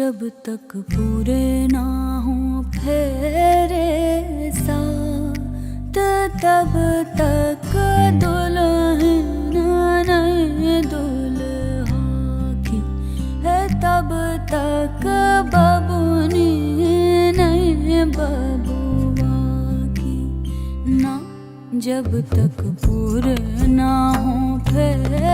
जब तक पूरे ना हो फेरे साथ, तब तक दुल्हन नहीं दुल्हा की है, तब तक बबुनी नहीं बबुआ की ना। जब तक पूरे ना हो फेरे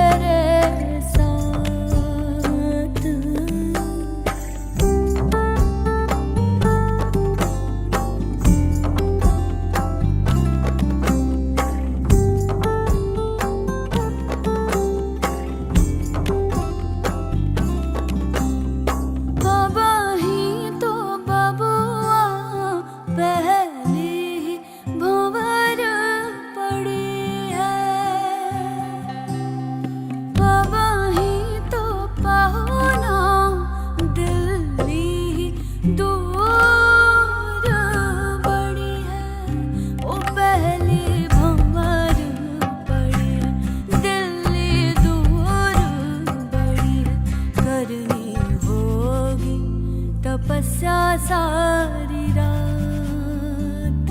सारी रात,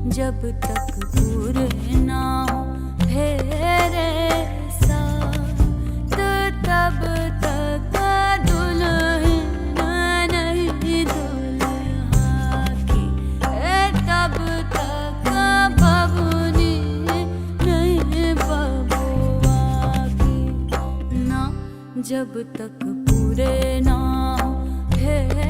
जब तक पूरे ना हो फेरे साथ, तब तक दुल्हन नहीं दुल्हा की है, तब तक बबुनी नहीं बबुआ की ना। जब तक पूरे ना हो फेरे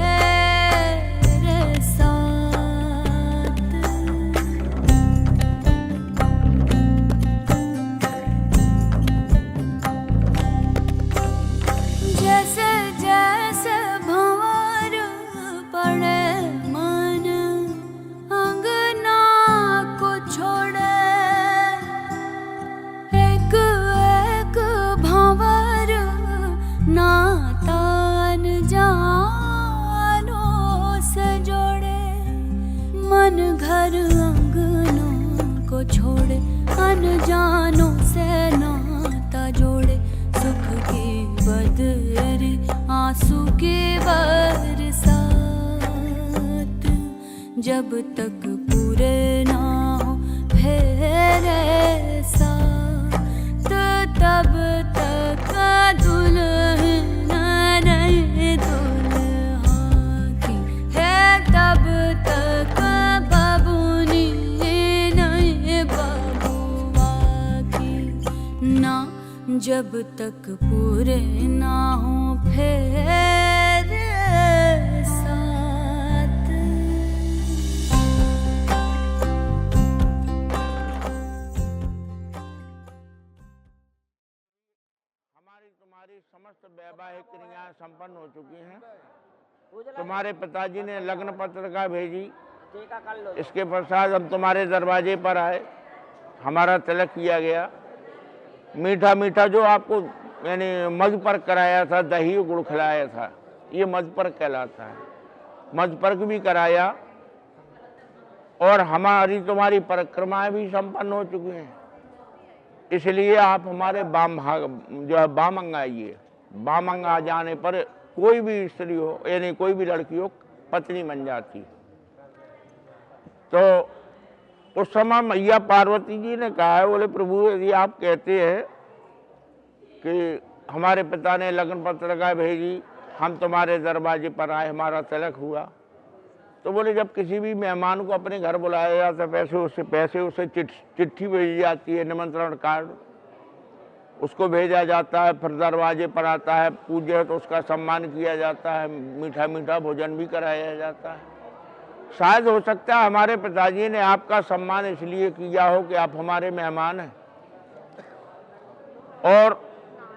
घर अंगनों को छोड़े, अनजानों से नाता जोड़े, सुख की बदरी आंसू की बरसात, जब तक पूरे ना हो फेरे साथ, तब तक दुल्हन नहीं दुल्हा की है, तब तक ना। जब तक पूरे ना हो फेरे साथ। हमारी तुम्हारी समस्त वैवाहिक क्रियाएं संपन्न हो चुकी हैं। तुम्हारे पिताजी ने लग्न पत्रिका भेजी, इसके पश्चात हम तुम्हारे दरवाजे पर आए, हमारा तिलक किया गया। मीठा मीठा जो आपको यानी मधुपर्क कराया था, दही गुड़ खिलाया था, ये मधुपर्क कहलाता है। मधुपर्क भी कराया और हमारी तुम्हारी परिक्रमाएं भी संपन्न हो चुकी हैं। इसलिए आप हमारे वाम भाग जो है वाम अंग आइए। वाम अंग आ जाने पर कोई भी स्त्री हो यानी कोई भी लड़की हो पत्नी बन जाती। तो उस समय मैया पार्वती जी ने कहा है, बोले प्रभु यदि आप कहते हैं कि हमारे पिता ने लग्न पत्रिका भेजी, हम तुम्हारे दरवाजे पर आए, हमारा तिलक हुआ, तो बोले जब किसी भी मेहमान को अपने घर बुलाया जाता है पैसे उसे चिट्ठी भेजी जाती है, निमंत्रण कार्ड उसको भेजा जाता है, फिर दरवाजे पर आता है, पूज्य है तो उसका सम्मान किया जाता है, मीठा मीठा भोजन भी कराया जाता है। शायद हो सकता है हमारे पिताजी ने आपका सम्मान इसलिए किया हो कि आप हमारे मेहमान हैं, और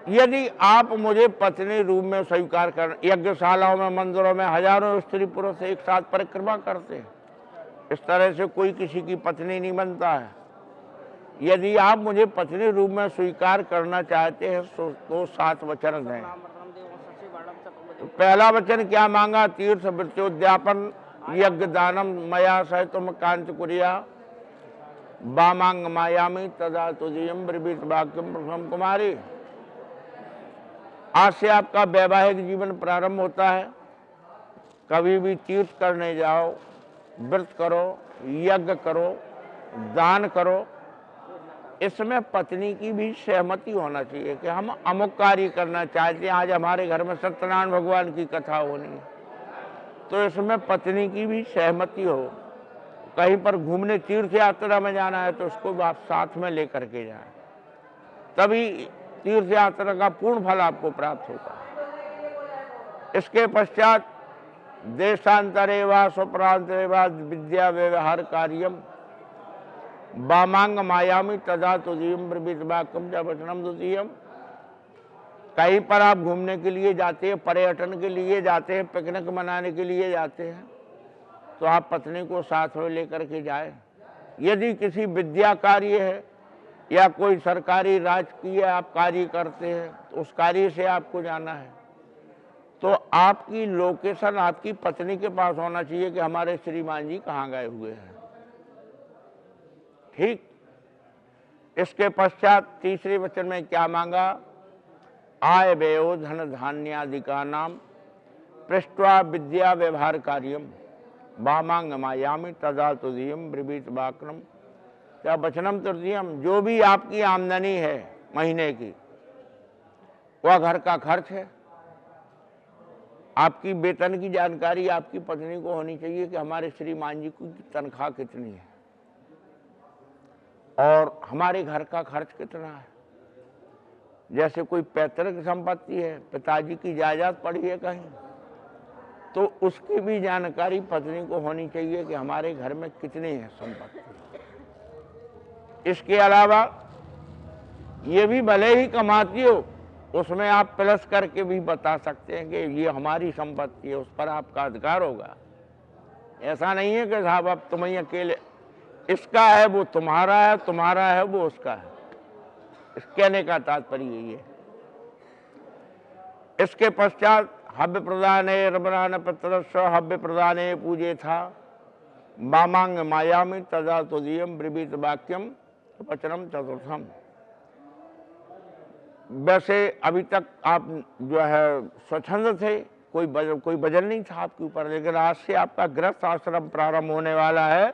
यदि आप मुझे पत्नी रूप में स्वीकार कर, यज्ञशालाओं में मंदिरों में हजारों स्त्री पुरुष एक साथ परिक्रमा करते हैं, इस तरह से कोई किसी की पत्नी नहीं बनता है। यदि आप मुझे पत्नी रूप में स्वीकार करना चाहते हैं तो 7 वचन दें। पहला वचन क्या मांगा? तीर्थ वृत्योद्यापन यज्ञ दानम मया सह तुम कांच कुरिया वामांग मायामी तदा तुझयम ब्रवीत वाक्यम प्रथम कुमारी। आज से आपका वैवाहिक जीवन प्रारंभ होता है। कभी भी तीर्थ करने जाओ, व्रत करो, यज्ञ करो, दान करो, इसमें पत्नी की भी सहमति होना चाहिए कि हम अमुक कार्य करना चाहते हैं, आज हमारे घर में सत्यनारायण भगवान की कथा होनी है, तो इसमें पत्नी की भी सहमति हो। कहीं पर घूमने तीर्थ यात्रा में जाना है तो उसको आप साथ में लेकर के जाएं, तभी तीर्थ यात्रा का पूर्ण फल आपको प्राप्त होगा। इसके पश्चात देशांतरे वा स्वप्रांतरे वा विद्या व्यवहार कार्यम वामांग मायामी तदा तुदीयम ब्रवीत वाक्यम च वचनम द्वितीयम। कहीं पर आप घूमने के लिए जाते हैं, पर्यटन के लिए जाते हैं, पिकनिक मनाने के लिए जाते हैं, तो आप पत्नी को साथ में लेकर के जाए। यदि किसी विद्या कार्य है या कोई सरकारी राजकीय आप कार्य करते हैं तो उस कार्य से आपको जाना है, तो आपकी लोकेशन आपकी पत्नी के पास होना चाहिए कि हमारे श्रीमान जी कहाँ गए हुए हैं। ठीक। इसके पश्चात तीसरे वचन में क्या मांगा? आय व्ययो धन धान्यादि का नाम पृष्ठवा विद्या व्यवहार कार्यम वामांग मायामी तदा तुदीयम ब्रवीत वाक्यम क्या वचनम तृतीयम। जो भी आपकी आमदनी है महीने की, वह घर का खर्च है। आपकी वेतन की जानकारी आपकी पत्नी को होनी चाहिए कि हमारे श्रीमान जी की तनख्वाह कितनी है और हमारे घर का खर्च कितना है। जैसे कोई पैतृक संपत्ति है, पिताजी की जायदाद पड़ी है कहीं, तो उसकी भी जानकारी पत्नी को होनी चाहिए कि हमारे घर में कितनी है संपत्ति। इसके अलावा ये भी भले ही कमाती हो, उसमें आप प्लस करके भी बता सकते हैं कि ये हमारी संपत्ति है, उस पर आपका अधिकार होगा। ऐसा नहीं है कि साहब अब तुम ही अकेले, इसका है वो तुम्हारा है, तुम्हारा है वो उसका है। इस कहने का तात्पर्य यही है। इसके पश्चात हव्य प्रदाने रमणान पत्रस्व हव्य प्रदाने पूजे था वामांग मायामी तदा तुदीयम ब्रवीत वाक्यम वचनम चतुर्थम। वैसे अभी तक आप जो है स्वच्छंद थे, कोई वजन नहीं था आपके ऊपर, लेकिन आज से आपका गृहस्थ आश्रम प्रारंभ होने वाला है।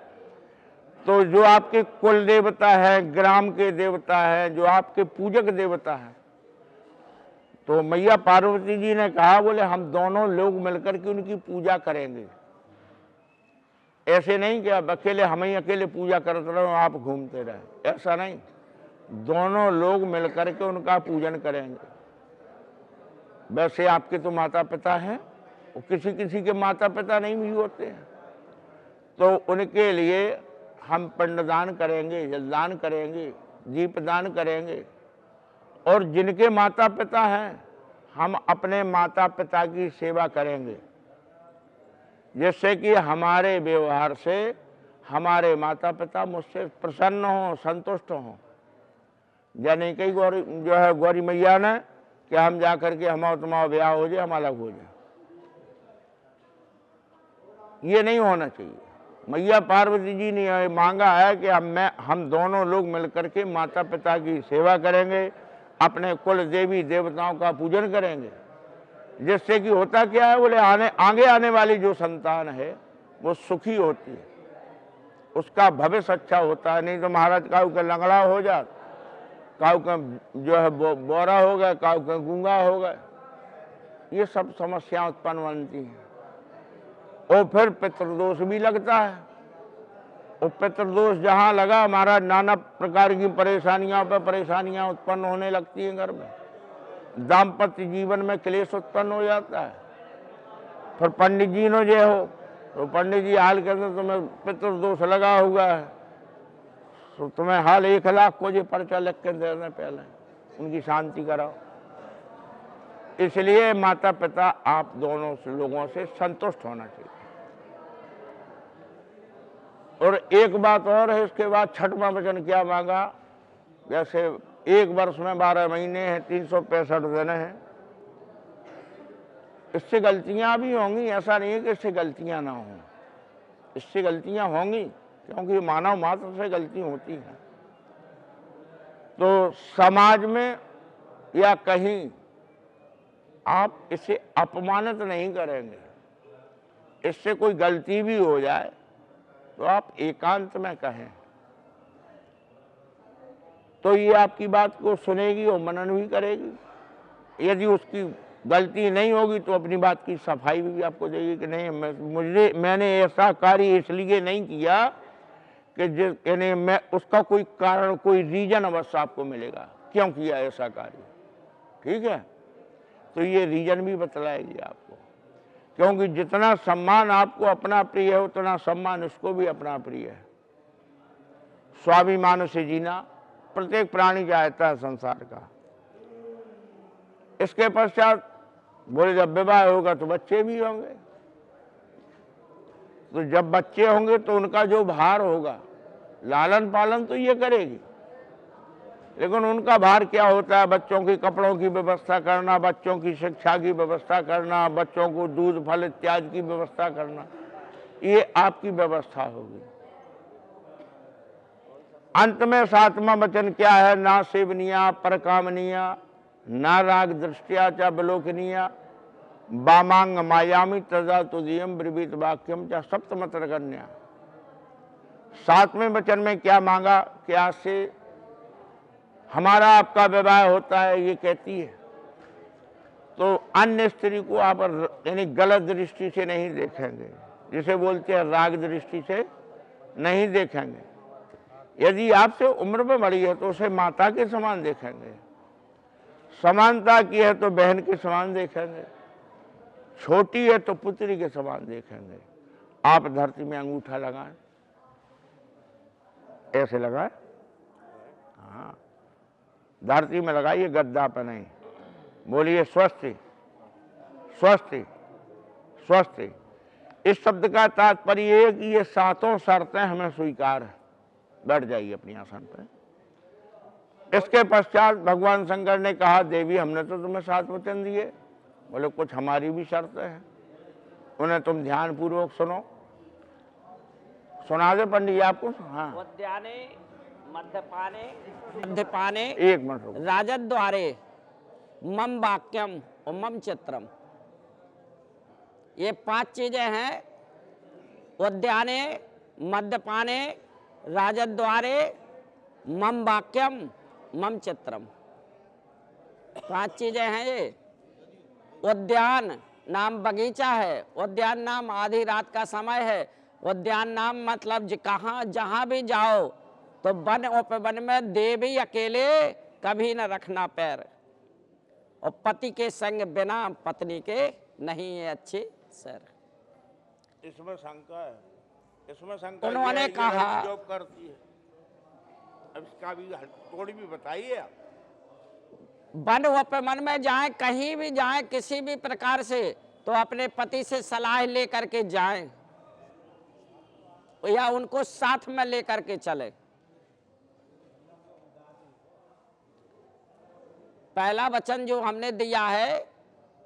तो जो आपके कुल देवता है, ग्राम के देवता है, जो आपके पूजक देवता है, तो मैया पार्वती जी ने कहा बोले हम दोनों लोग मिलकर के उनकी पूजा करेंगे। ऐसे नहीं कि अब अकेले हम ही अकेले पूजा करते रहो, आप घूमते रहे, ऐसा नहीं। दोनों लोग मिलकर के उनका पूजन करेंगे। वैसे आपके तो माता पिता हैं, वो किसी किसी के माता पिता नहीं भी होते हैं, तो उनके लिए हम पिंडदान करेंगे, जलदान करेंगे, दीपदान करेंगे। और जिनके माता पिता हैं, हम अपने माता पिता की सेवा करेंगे, जिससे कि हमारे व्यवहार से हमारे माता पिता मुझसे प्रसन्न हों, संतुष्ट हों। यानी कई गौरी मैया ने कि हम जा करके हमारा तुम्हारा ब्याह हो जाए, हम अलग हो जाए, ये नहीं होना चाहिए। मैया पार्वती जी ने मांगा है कि हम दोनों लोग मिलकर के माता पिता की सेवा करेंगे, अपने कुल देवी देवताओं का पूजन करेंगे, जिससे कि होता क्या है बोले आगे आने वाली जो संतान है वो सुखी होती है, उसका भविष्य अच्छा होता है। नहीं तो महाराज काऊ का लंगड़ा हो जात, काऊ का जो है बोरा हो गया, काऊ का गूंगा हो गया, ये सब समस्या उत्पन्न बनती हैं। और फिर पितृदोष भी लगता है, और पितृदोष जहाँ लगा महाराज नाना प्रकार की परेशानियां पर परेशानियां उत्पन्न होने लगती हैं घर में, दाम्पत्य जीवन में क्लेश उत्पन्न हो जाता है। फिर पंडित जी ने जो हो तो पंडित जी हाल कहते तुम्हें पितृदोष लगा हुआ है, तो तुम्हें हाल 1 लाख को जो पर्चा लिख के देने पहले उनकी शांति कराओ। इसलिए माता पिता आप दोनों लोगों से संतुष्ट होना चाहिए। और एक बात और है, इसके बाद छठवां वचन क्या मांगा? जैसे एक वर्ष में 12 महीने हैं, 365 दिन हैं, इससे गलतियां भी होंगी, ऐसा नहीं है कि इससे गलतियां ना हों, इससे गलतियां होंगी, क्योंकि मानव मात्र से गलती होती है। तो समाज में या कहीं आप इसे अपमानित नहीं करेंगे, इससे कोई गलती भी हो जाए तो आप एकांत में कहें, तो ये आपकी बात को सुनेगी और मनन भी करेगी। यदि उसकी गलती नहीं होगी तो अपनी बात की सफाई भी आपको देगी कि नहीं, मैंने ऐसा कार्य इसलिए नहीं किया कि यानी मैं उसका कोई कारण, कोई रीजन अवश्य आपको मिलेगा क्यों किया ऐसा कार्य। ठीक है, तो ये रीजन भी बतलाएगी आपको, क्योंकि जितना सम्मान आपको अपना प्रिय है उतना सम्मान उसको भी अपना प्रिय है। स्वाभिमान से जीना प्रत्येक प्राणी चाहता है संसार का। इसके पश्चात बोले जब विवाह होगा तो बच्चे भी होंगे, तो जब बच्चे होंगे तो उनका जो भार होगा, लालन पालन तो ये करेगी, लेकिन उनका भार क्या होता है? बच्चों के कपड़ों की व्यवस्था करना, बच्चों की शिक्षा की व्यवस्था करना, बच्चों को दूध फल इत्यादि की व्यवस्था करना, ये आपकी व्यवस्था होगी। अंत में सातवां वचन क्या है? ना सेवनिया परकामनिया, ना राग दृष्टिया च विलोकनीया, वामांग मायामी तदा तुदीयम ब्रवीत वाक्यम च सप्तमत्र कन्या। सातवें वचन में क्या मांगा? क्या से हमारा आपका विवाह होता है, ये कहती है, तो अन्य स्त्री को आप यानी गलत दृष्टि से नहीं देखेंगे, जिसे बोलते हैं राग दृष्टि से नहीं देखेंगे। यदि आपसे उम्र में बड़ी है तो उसे माता के समान देखेंगे, समानता की है तो बहन के समान देखेंगे, छोटी है तो पुत्री के समान देखेंगे। आप धरती में अंगूठा लगाएं, ऐसे लगाएं, हाँ, धरती में लगाइए, गद्दा पे नहीं। बोलिए स्वस्ति स्वस्ति स्वस्ति। इस शब्द का तात्पर्य है कि ये सातों शर्तें हमें स्वीकार है। बैठ जाइए अपनी आसन पे। इसके पश्चात भगवान शंकर ने कहा, देवी हमने तो तुम्हें 7 वचन दिए, बोले कुछ हमारी भी शर्तें हैं, उन्हें तुम ध्यान पूर्वक सुनो। सुना दे पंडित जी आपको। हाँ, उद्याने मद्यपाने मद्यपाने एक मिनट रुको। राजद्वारे मम वाक्यम और मम चित्रम, ये 5 चीजें हैं। उद्याने मद्यपाने राजद्वारे मम वाक्यम मम चित्रम, 5 चीजें हैं ये। उद्यान नाम बगीचा है, उद्यान नाम आधी रात का समय है, उद्यान नाम मतलब कहाँ जहाँ भी जाओ तो वन उपवन में देवी अकेले कभी न रखना पैर, और पति के संग बिना पत्नी के नहीं है अच्छे सर। इसमें शंका है, इसमें शंका उन्होंने कहा जॉब करती है, अब इसका भी थोड़ी भी बताइए आप। वन उपवन में जाए, कहीं भी जाए, किसी भी प्रकार से, तो अपने पति से सलाह लेकर के जाएं या उनको साथ में लेकर के चले। पहला वचन जो हमने दिया है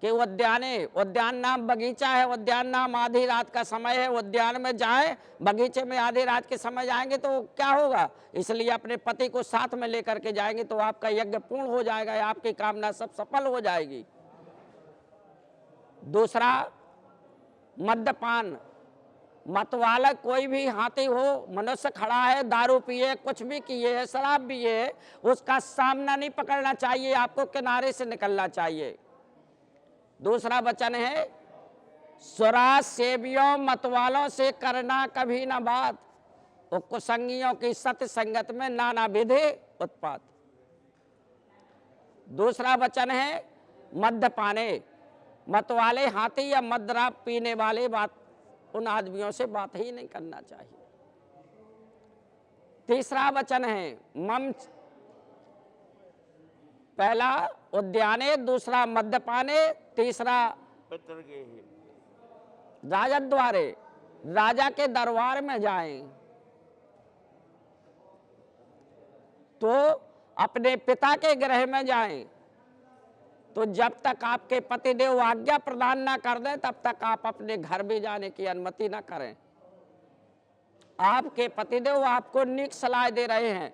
कि उद्याने, उद्यान नाम बगीचा है, उद्यान नाम आधी रात का समय है, उद्यान में जाएं, बगीचे में आधी रात के समय जाएंगे तो क्या होगा? इसलिए अपने पति को साथ में लेकर के जाएंगे तो आपका यज्ञ पूर्ण हो जाएगा, आपकी कामना सब सफल हो जाएगी। दूसरा, मद्यपान, मतवाला कोई भी हाथी हो, मनुष्य खड़ा है, दारू पिए, कुछ भी किए है, शराब पिए, उसका सामना नहीं पकड़ना चाहिए, आपको किनारे से निकलना चाहिए। दूसरा वचन है, सुरा सेवियों मतवालों से करना कभी न बात, और कुसंगियों की सत्य संगत में नाना विधि उत्पात। दूसरा वचन है, मद्यपाने, मतवाले हाथी या मदरा पीने वाले बात, उन आदमियों से बात ही नहीं करना चाहिए। तीसरा वचन है, मम, पहला उद्याने, दूसरा मद्यपाने, तीसरा पितर के ही राजद्वारे, राजा के दरबार में जाएं तो अपने पिता के गृह में जाएं, तो जब तक आपके पतिदेव आज्ञा प्रदान ना कर दें तब तक आप अपने घर भी जाने की अनुमति ना करें। आपके पतिदेव आपको नीक सलाह दे रहे हैं,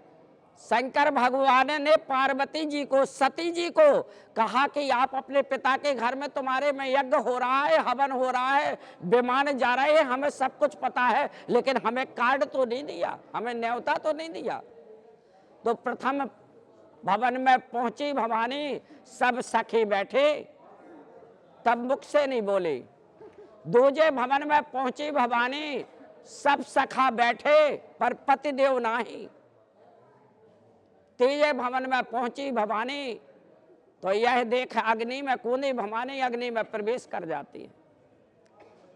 शंकर भगवान ने पार्वती जी को, सती जी को कहा कि आप अपने पिता के घर में, तुम्हारे में यज्ञ हो रहा है, हवन हो रहा है, विमान जा रहे हैं, हमें सब कुछ पता है, लेकिन हमें कार्ड तो नहीं दिया, हमें न्योता तो नहीं दिया। तो प्रथम भवन में पहुंची भवानी, सब सखी बैठे, तब मुख से नहीं बोली। दूजे भवन में पहुंची भवानी, सब सखा बैठे, पर पतिदेव नाही। तीजे भवन में पहुंची भवानी, तो यह देख अग्नि में कूदी भवानी, अग्नि में प्रवेश कर जाती है।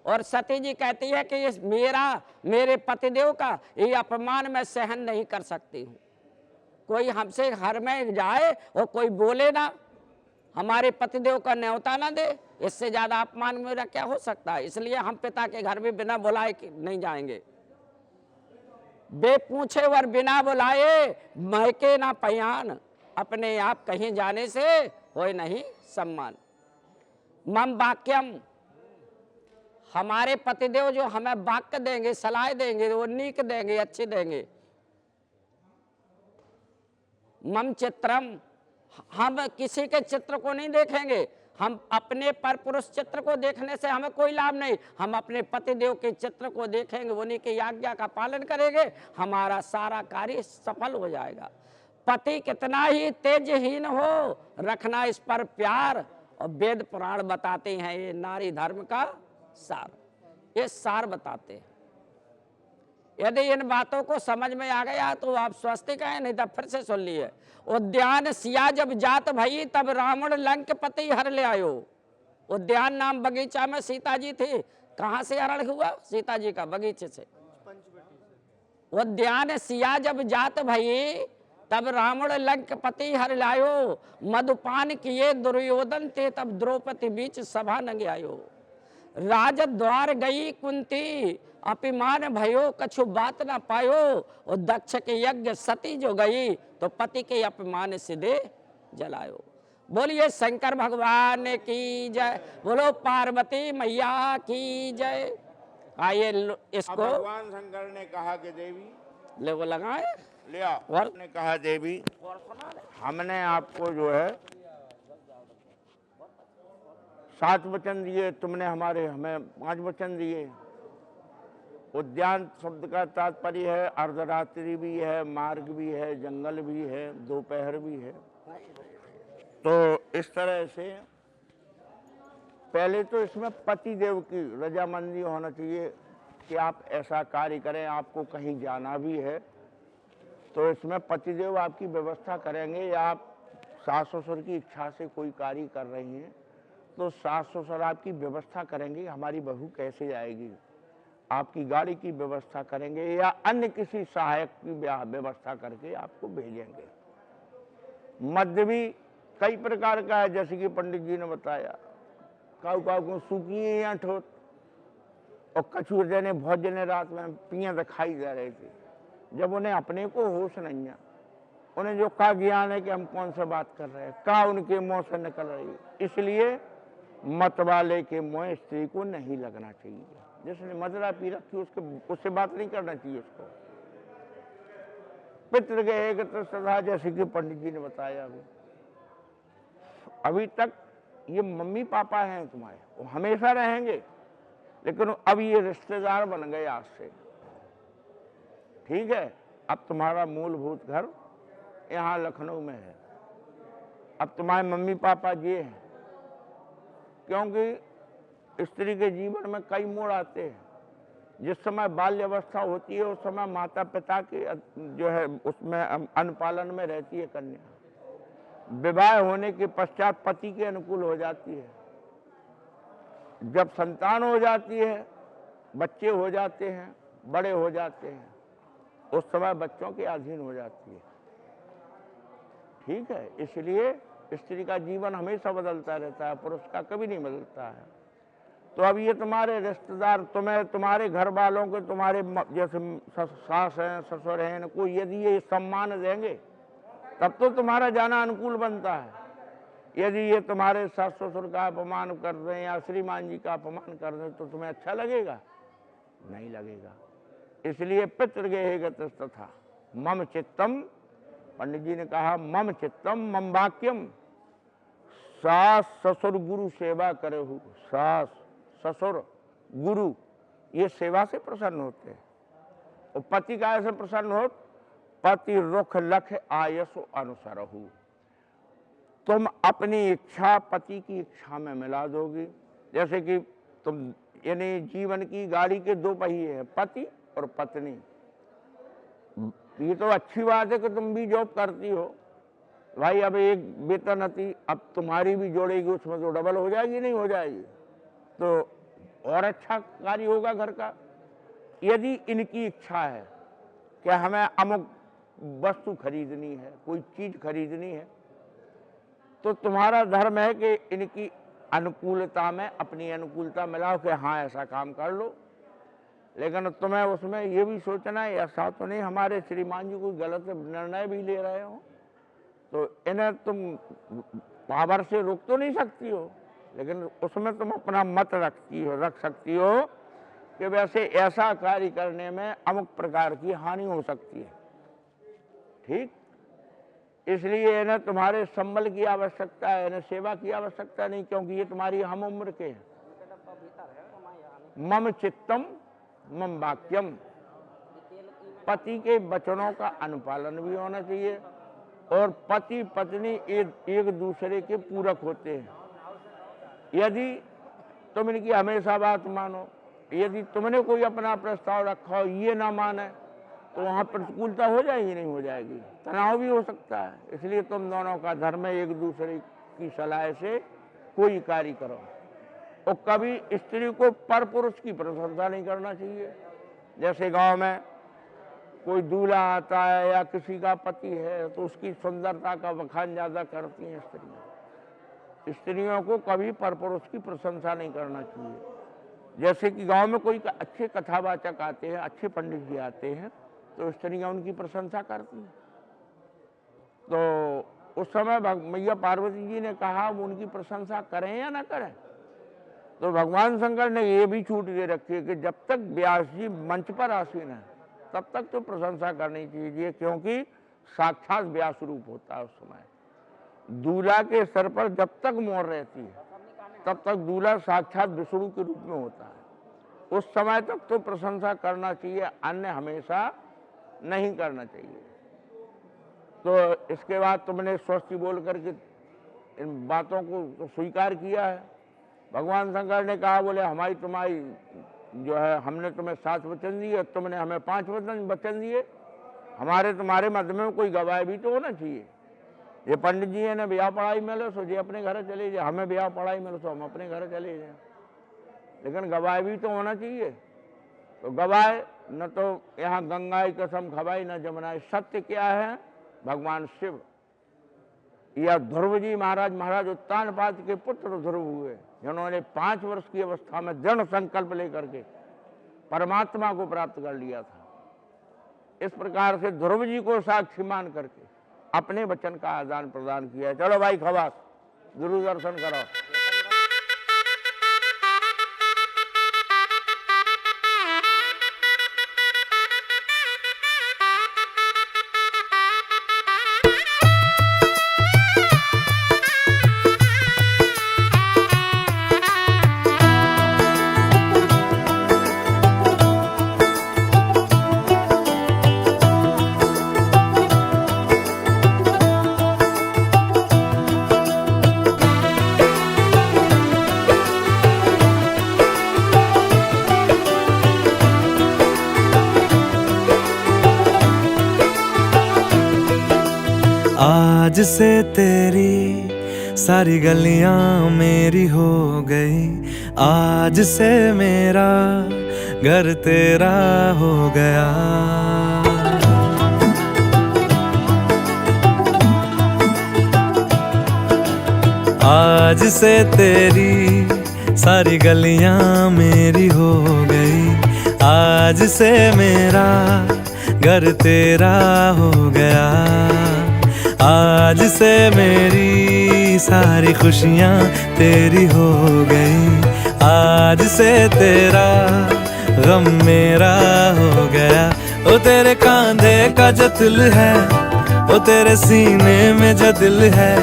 और सती जी कहती है कि इस मेरे पतिदेव का ये अपमान मैं सहन नहीं कर सकती हूँ। कोई हमसे घर में जाए और कोई बोले ना, हमारे पतिदेव का न्योता ना दे, इससे ज्यादा अपमान मेरा क्या हो सकता है। इसलिए हम पिता के घर में बिना बुलाए नहीं जाएंगे। बे पूछे और बिना बुलाए महके ना पयान, अपने आप कहीं जाने से होए नहीं सम्मान। मम वाक्यम, हमारे पतिदेव जो हमें वाक्य देंगे, सलाह देंगे, वो नीक देंगे, अच्छे देंगे। मम चित्रम, हम किसी के चित्र को नहीं देखेंगे, हम अपने पर पुरुष चित्र को देखने से हमें कोई लाभ नहीं। हम अपने पतिदेव के चित्र को देखेंगे, उन्हीं की आज्ञा का पालन करेंगे, हमारा सारा कार्य सफल हो जाएगा। पति कितना ही तेजहीन हो, रखना इस पर प्यार। और वेद पुराण बताते हैं ये नारी धर्म का सार, ये सार बताते हैं। यदि इन बातों को समझ में आ गया तो आप स्वस्ति कहें, नहीं तो फिर से सुन लिए। उद्यान सिया जब जात भई, तब रावण लंकपति हर ले आयो। उद्यान नाम बगीचा में सीता जी थी, कहां से हरण हुआ? सीता जी का बगीचे से। उद्यान सिया जब जात भई, तब रावण लंकपति हर लायो। मधुपान किए दुर्योधन ते, तब द्रौपदी बीच सभा न आयो। राज द्वार गई कुंती, अपिमान भयो कछु बात ना पायो। और दक्ष के यज्ञ सती जो गई, तो पति के अपमान से दे जलायो। बोलिए शंकर भगवान की जय, बोलो पार्वती मैया की जय। आइए इसको भगवान शंकर ने कहा कि देवी ले वो लगाए, ले आओ। और ने कहा देवी, हमने आपको जो है 7 वचन दिए, तुमने हमें 5 वचन दिए। उद्यान शब्द का तात्पर्य है अर्धरात्रि भी है, मार्ग भी है, जंगल भी है, दोपहर भी है। तो इस तरह से पहले तो इसमें पति देव की रजामंदी होना चाहिए कि आप ऐसा कार्य करें। आपको कहीं जाना भी है तो इसमें पतिदेव आपकी व्यवस्था करेंगे, या आप सास ससुर की इच्छा से कोई कार्य कर रही हैं तो सास ससुर आपकी व्यवस्था करेंगे, हमारी बहू कैसे जाएगी, आपकी गाड़ी की व्यवस्था करेंगे, या अन्य किसी सहायक की व्यवस्था करके आपको भेजेंगे। मध्य भी कई प्रकार का है, जैसे कि पंडित जी ने बताया, काऊ काऊ को सूखी है या ठोत, और कछुर जने बहुत जने रात में पियाँ दिखाई जा रहे थे। जब उन्हें अपने को होश नहीं है, उन्हें जो का ज्ञान है कि हम कौन सा बात कर रहे हैं, का उनके मुंह से निकल रही है। इसलिए मत वाले के मुंह स्त्री को नहीं लगना चाहिए। जिसने मदरा पी रखी उससे बात नहीं करना चाहिए उसको। पितृ गए तो सदा, जैसे कि पंडित जी ने बताया, अभी तक ये मम्मी पापा हैं तुम्हारे, वो हमेशा रहेंगे, लेकिन अब ये रिश्तेदार बन गए आज से। ठीक है, अब तुम्हारा मूलभूत घर यहाँ लखनऊ में है, अब तुम्हारे मम्मी पापा ये हैं। क्योंकि स्त्री के जीवन में कई मोड़ आते हैं। जिस समय बाल्य अवस्था होती है उस समय माता पिता के जो है उसमें अनुपालन में रहती है कन्या। विवाह होने के पश्चात पति के अनुकूल हो जाती है। जब संतान हो जाती है, बच्चे हो जाते हैं, बड़े हो जाते हैं, उस समय बच्चों के अधीन हो जाती है। ठीक है, इसलिए स्त्री का जीवन हमेशा बदलता रहता है, पुरुष का कभी नहीं बदलता है। तो अब ये तुम्हारे रिश्तेदार तुम्हें, तुम्हारे घर वालों के, तुम्हारे जैसे सास हैं, ससुर हैं, इनको यदि ये सम्मान देंगे तब तो तुम्हारा जाना अनुकूल बनता है। यदि ये तुम्हारे सास ससुर का अपमान कर रहे हैं या श्रीमान जी का अपमान कर रहे हैं तो तुम्हें अच्छा लगेगा? नहीं लगेगा। इसलिए पितृगेह गतस्तथा मम चित्तम पंडित जी ने कहा मम चित्तम मम वाक्यम, सास ससुर गुरु सेवा करे हु। सास ससुर गुरु ये सेवा से प्रसन्न होते हैं। और पति का ऐसे प्रसन्न हो, पति रुख लख आयसो अनुसरहु। तुम अपनी इच्छा पति की इच्छा में मिला दोगी। जैसे कि तुम यानी जीवन की गाड़ी के दो पहिए हैं, पति और पत्नी। ये तो अच्छी बात है कि तुम भी जॉब करती हो भाई, अब एक वेतन आती, अब तुम्हारी भी जोड़ेगी, उसमें तो डबल हो जाएगी, नहीं हो जाएगी, तो और अच्छा कार्य होगा घर का। यदि इनकी इच्छा है कि हमें अमुक वस्तु खरीदनी है, कोई चीज खरीदनी है, तो तुम्हारा धर्म है कि इनकी अनुकूलता में अपनी अनुकूलता मिलाओ कि हाँ ऐसा काम कर लो। लेकिन तुम्हें उसमें ये भी सोचना है ऐसा तो नहीं हमारे श्रीमान जी कोई गलत निर्णय भी ले रहे हो, तो इन्हें तुम पावर से रोक तो नहीं सकती हो, लेकिन उसमें तुम अपना मत रख सकती हो कि वैसे ऐसा कार्य करने में अमुक प्रकार की हानि हो सकती है। ठीक, इसलिए इन्हें तुम्हारे संबल की आवश्यकता है, इन्हें सेवा की आवश्यकता नहीं, क्योंकि ये तुम्हारी हम उम्र के हैं। मम चित्तम मम वाक्यम, पति के वचनों का अनुपालन भी होना चाहिए, और पति पत्नी एक दूसरे के पूरक होते हैं। यदि तुम इनकी हमेशा बात मानो, यदि तुमने कोई अपना प्रस्ताव रखा हो ये ना माने, तो वहाँ प्रतिकूलता हो जाएगी, नहीं हो जाएगी, तनाव भी हो सकता है। इसलिए तुम दोनों का धर्म है एक दूसरे की सलाह से कोई कार्य करो। और कभी स्त्री को पर पुरुष की प्रशंसा नहीं करना चाहिए। जैसे गांव में कोई दूल्हा आता है या किसी का पति है, तो उसकी सुंदरता का बखान ज़्यादा करती हैं स्त्रियाँ। स्त्रियों को कभी पर पुरुष की प्रशंसा नहीं करना चाहिए। जैसे कि गांव में कोई अच्छे कथावाचक आते हैं, अच्छे पंडित जी आते हैं, तो स्त्रियाँ उनकी प्रशंसा करती हैं। तो उस समय मैया पार्वती जी ने कहा वो उनकी प्रशंसा करें या ना करें, तो भगवान शंकर ने ये भी छूट दे रखी है कि जब तक व्यास जी मंच पर आसीन है तब तक तो प्रशंसा करनी चाहिए, क्योंकि साक्षात व्यास रूप होता है उस समय। दूल्हा के सर पर जब तक मोहर रहती है तब तक दूल्हा साक्षात विष्णु के रूप में होता है। उस समय तक तो प्रशंसा करना चाहिए, अन्य हमेशा नहीं करना चाहिए। तो इसके बाद तुमने स्वस्थ बोल करके इन बातों को स्वीकार किया है। भगवान शंकर ने कहा बोले हमारी तुम्हारी जो है, हमने तुम्हें 7 वचन दिए, तुमने हमें 5 वचन दिए, हमारे तुम्हारे मध्य में कोई गवाह भी तो होना चाहिए। ये पंडित जी ने ब्याह पढ़ाई मिलो सो जी अपने घर चले जाए, हमें ब्याह पढ़ाई मिलो सो हम अपने घर चले जाए, लेकिन गवाह भी तो होना चाहिए। तो गवाह न तो यहाँ गंगा की कसम खवाई न जमुना। सत्य क्या है? भगवान शिव या ध्रुव जी महाराज उत्तानपाद के पुत्र ध्रुव हुए, जिन्होंने 5 वर्ष की अवस्था में दृढ़ संकल्प लेकर के परमात्मा को प्राप्त कर लिया था। इस प्रकार से ध्रुव जी को साक्षी मान करके अपने वचन का आदान प्रदान किया। चलो भाई खवास, गुरु दर्शन करो। आज से तेरी सारी गलियां मेरी हो गई, आज से मेरा घर तेरा हो गया। आज से तेरी सारी गलियां मेरी हो गई, आज से मेरा घर तेरा हो गया। आज से मेरी सारी खुशियाँ तेरी हो गई, आज से तेरा गम मेरा हो गया। ओ तेरे कांधे का जो तिल है, ओ तेरे सीने में जो दिल है,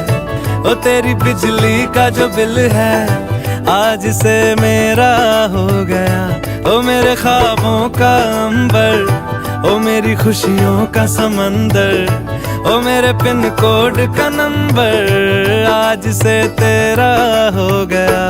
ओ तेरी बिजली का जो बिल है, आज से मेरा हो गया। ओ मेरे ख्वाबों का अंबर, ओ मेरी खुशियों का समंदर, ओ मेरे पिन कोड का नंबर, आज से तेरा हो गया।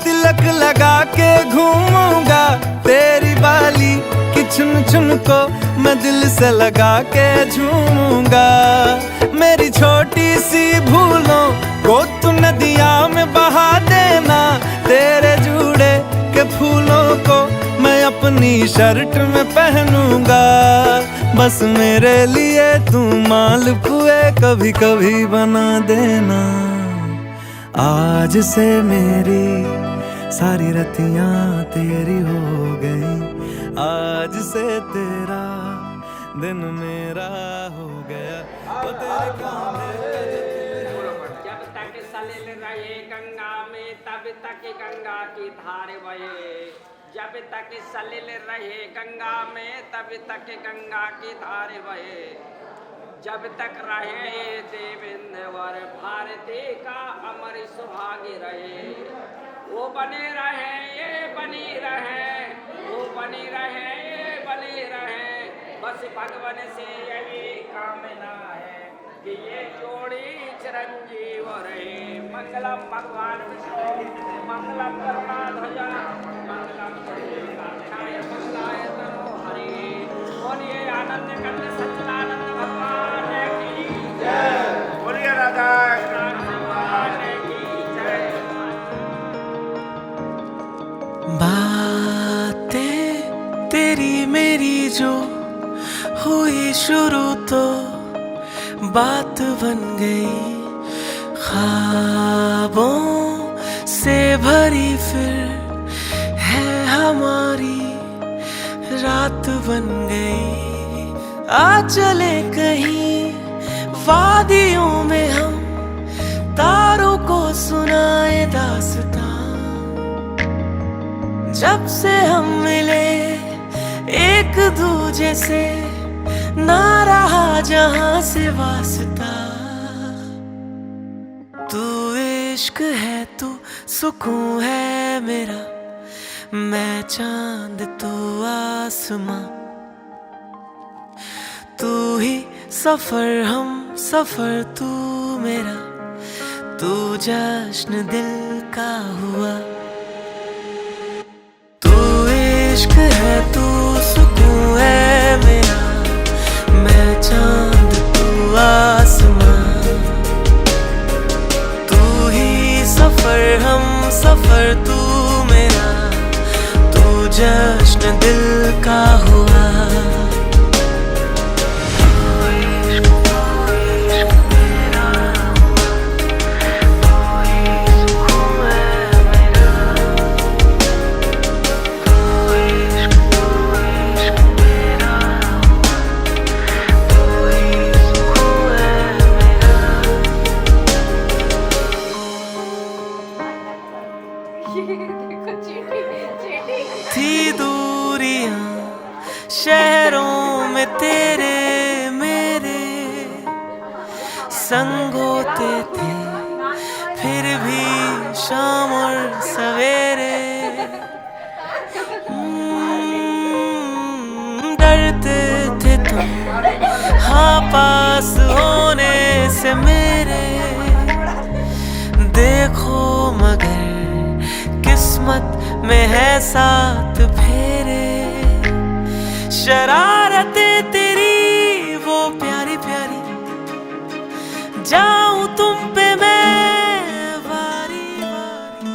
तिलक लगा के घूमूंगा, तेरी बाली की चुन चुन को मैं दिल से लगा के झूमूंगा। मेरी छोटी सी भूलों को तू नदिया में बहा देना, तेरे जूड़े के फूलों को मैं अपनी शर्ट में पहनूंगा। बस मेरे लिए तू मालपुए कभी कभी बना देना। आज से मेरी सारी रतियां तेरी हो गई, आज से तेरा दिन मेरा हो गया। तो तेरे जब तक सलिल रहे गंगा में तब तक गंगा की धार बहे, जब तक सलिल रहे गंगा में तब तक गंगा की धार बहे, जब तक रहे देवेंद्र भारती का अमर सुहागी रहे। वो बने रहे ये बनी रहे, वो बनी रहे ये बनी रहे, बस भगवान से यही कामना है कि ये जोड़ी चिरंजीव रहे। मंगलम भगवान विष्णु मंगलम गरुड़ध्वज मंगलम गरुड़ाक्षाय मंगलाय तनो हरि। बोलिए आनंद कंद सच्चिदानंद भगवान की जय, बोलिए राधा कृष्ण भगवान की जय। बातें तेरी मेरी जो हुई शुरू तो बात बन गई, ख्वाबों से भरी फिर है हमारी रात बन गई। आ चले कहीं वादियों में हम, तारों को सुनाए दास्तां। जब से हम मिले एक दूजे से, ना रहा जहां से वास्ता। तू इश्क है तू सुकून है मेरा, मैं चांद तू आसमां। तू ही सफर हम सफर तू मेरा, तू जश्न दिल का हुआ। इश्क है तू सुकून है मेरा, मैं चांद तू आसमां। तू ही सफर हम सफर तू मेरा, तू जश्न दिल का हुआ। थी दूरियां शहरों में तेरे मेरे, संग होते थे फिर भी शाम और सवेरे। डरते थे तुम हाँ पास होने से मेरे, देखो मगर किस्मत में है साथ फेरे। शरारतें तेरी वो प्यारी प्यारी, जाऊं तुम पे मैं वारी वारी।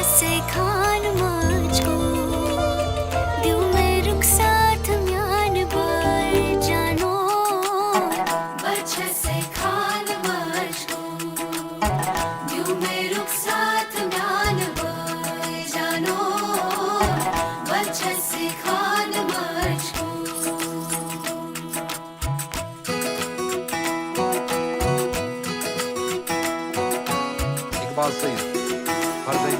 से खान मुझको दिल में रुक साथ म्यान बार जानो बच्चे से खान मुझको दिल में रुक साथ म्यान बार जानो बच्चे से खान मुझको इकबाल सही हर सही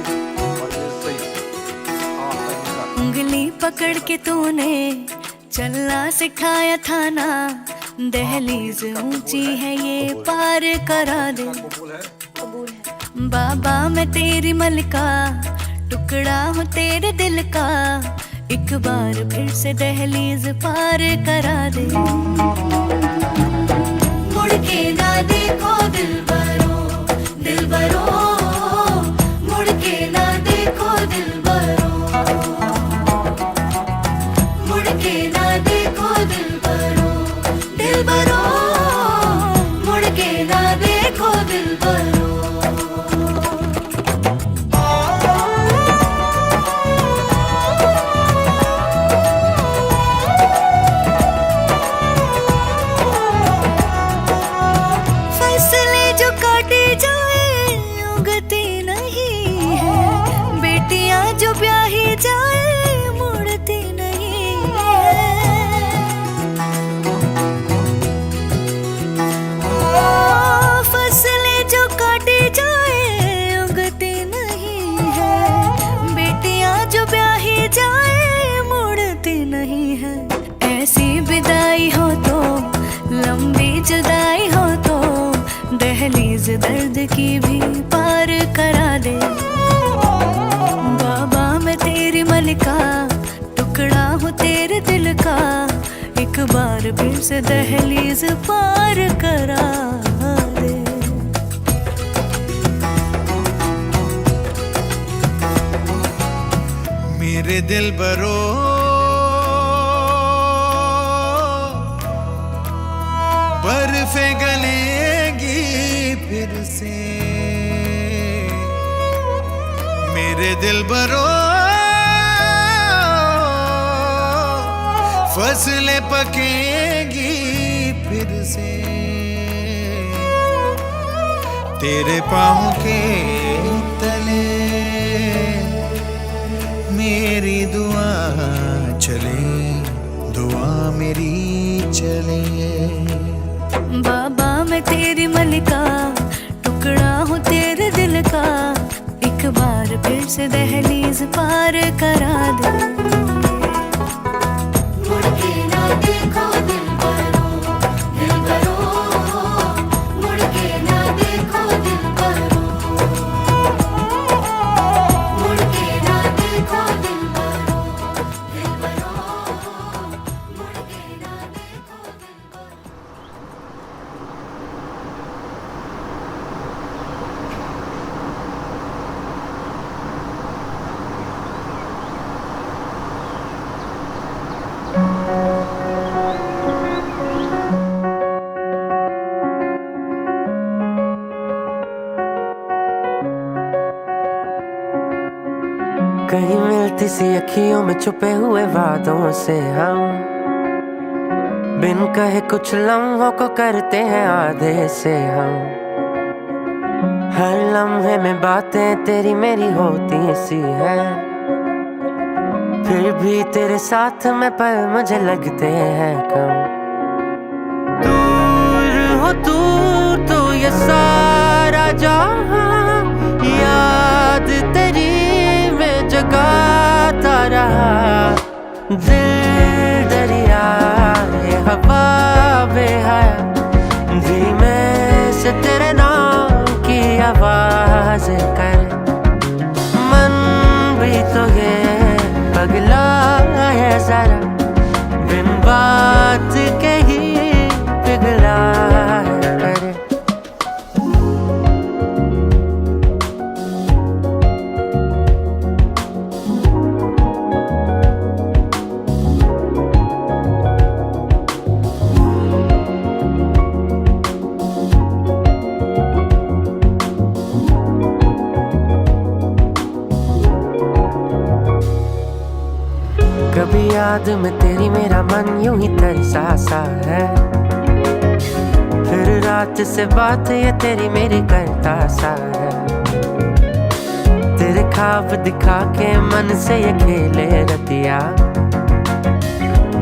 और ये सही उंगली पकड़ के तूने चलना सिखाया था ना दहलीज ऊंची है ये पार करा दे बाबा मैं तेरी मलका टुकड़ा हूँ तेरे दिल का एक बार फिर से दहलीज पार करा दे मुड़ के ना देखो दिलबरो दिलबरो मुड़ के ना देखो दिलबरो मुड़ के ना देखो दिलबरो दिलबरो मुड़ के ना देखो दिलबरो बार फिर से दहलीज पार करा दे। मेरे दिल बरो बर्फे गलेगी फिर से, मेरे दिल बरो फसलें पकेगी फिर से, तेरे पाँव के तले मेरी दुआ चले, दुआ मेरी चले। बाबा मैं तेरी मलिका, टुकड़ा हूँ तेरे दिल का, एक बार फिर से दहलीज पार करा दे। मुड़ के ना देखो दिलबरो, दिलबरो, मुड़ के ना देखो दिलबरो, मुड़ के ना देखो दिलबरो, दिलबरो, मुड़ के ना देखो दिलबरो। कहीं मिलती सी अखियों में छुपे हुए वादों से हम बिन कहे कुछ लम्हों को करते हैं आधे से हम। हर लम्हे में बातें तेरी मेरी होती सी है, फिर भी तेरे साथ में पल मुझे लगते हैं कम। दूर हो तू ये सारा जहां, याद तेरी में जगाता रहा। दिल दरिया ये हवा बेहया, धीमे से तेरे नाम की आवाज कर। मन भी तो ये पगला है जरा, बिन बात के ही पिघला है करे। कभी याद में तेरी मेरा मन यूं ही तरसा सा है, फिर रात से बात ये तेरी मेरी करता सा है। तेरे ख्वाब दिखा के मन से ये खेले रतिया,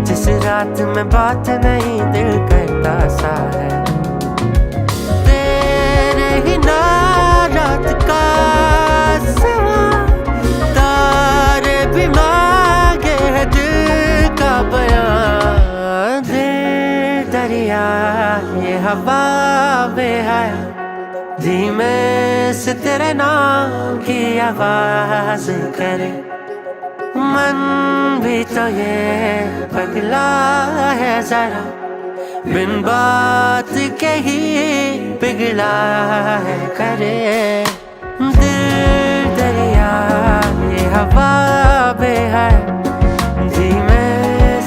जिस रात में बात नहीं दिल करता सा है। तेरे ही ना रात का समा, तारे भी मांगे है दिल का बयां। दिल दरिया ये हवा बेहया, धीमे से तेरे नाम की आवाज करे। मन भी तो ये पगला है जरा, बिन बात के ही पिघला है करे। दिल दरिया ये हवा बेहया, धीमे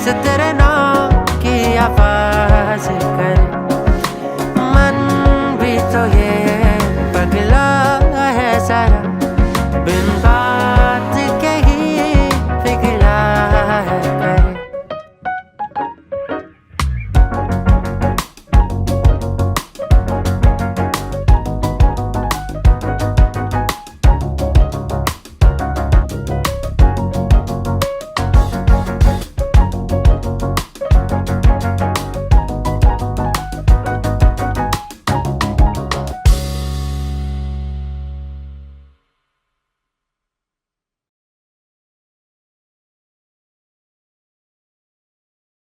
से तेरे नाम की आवाज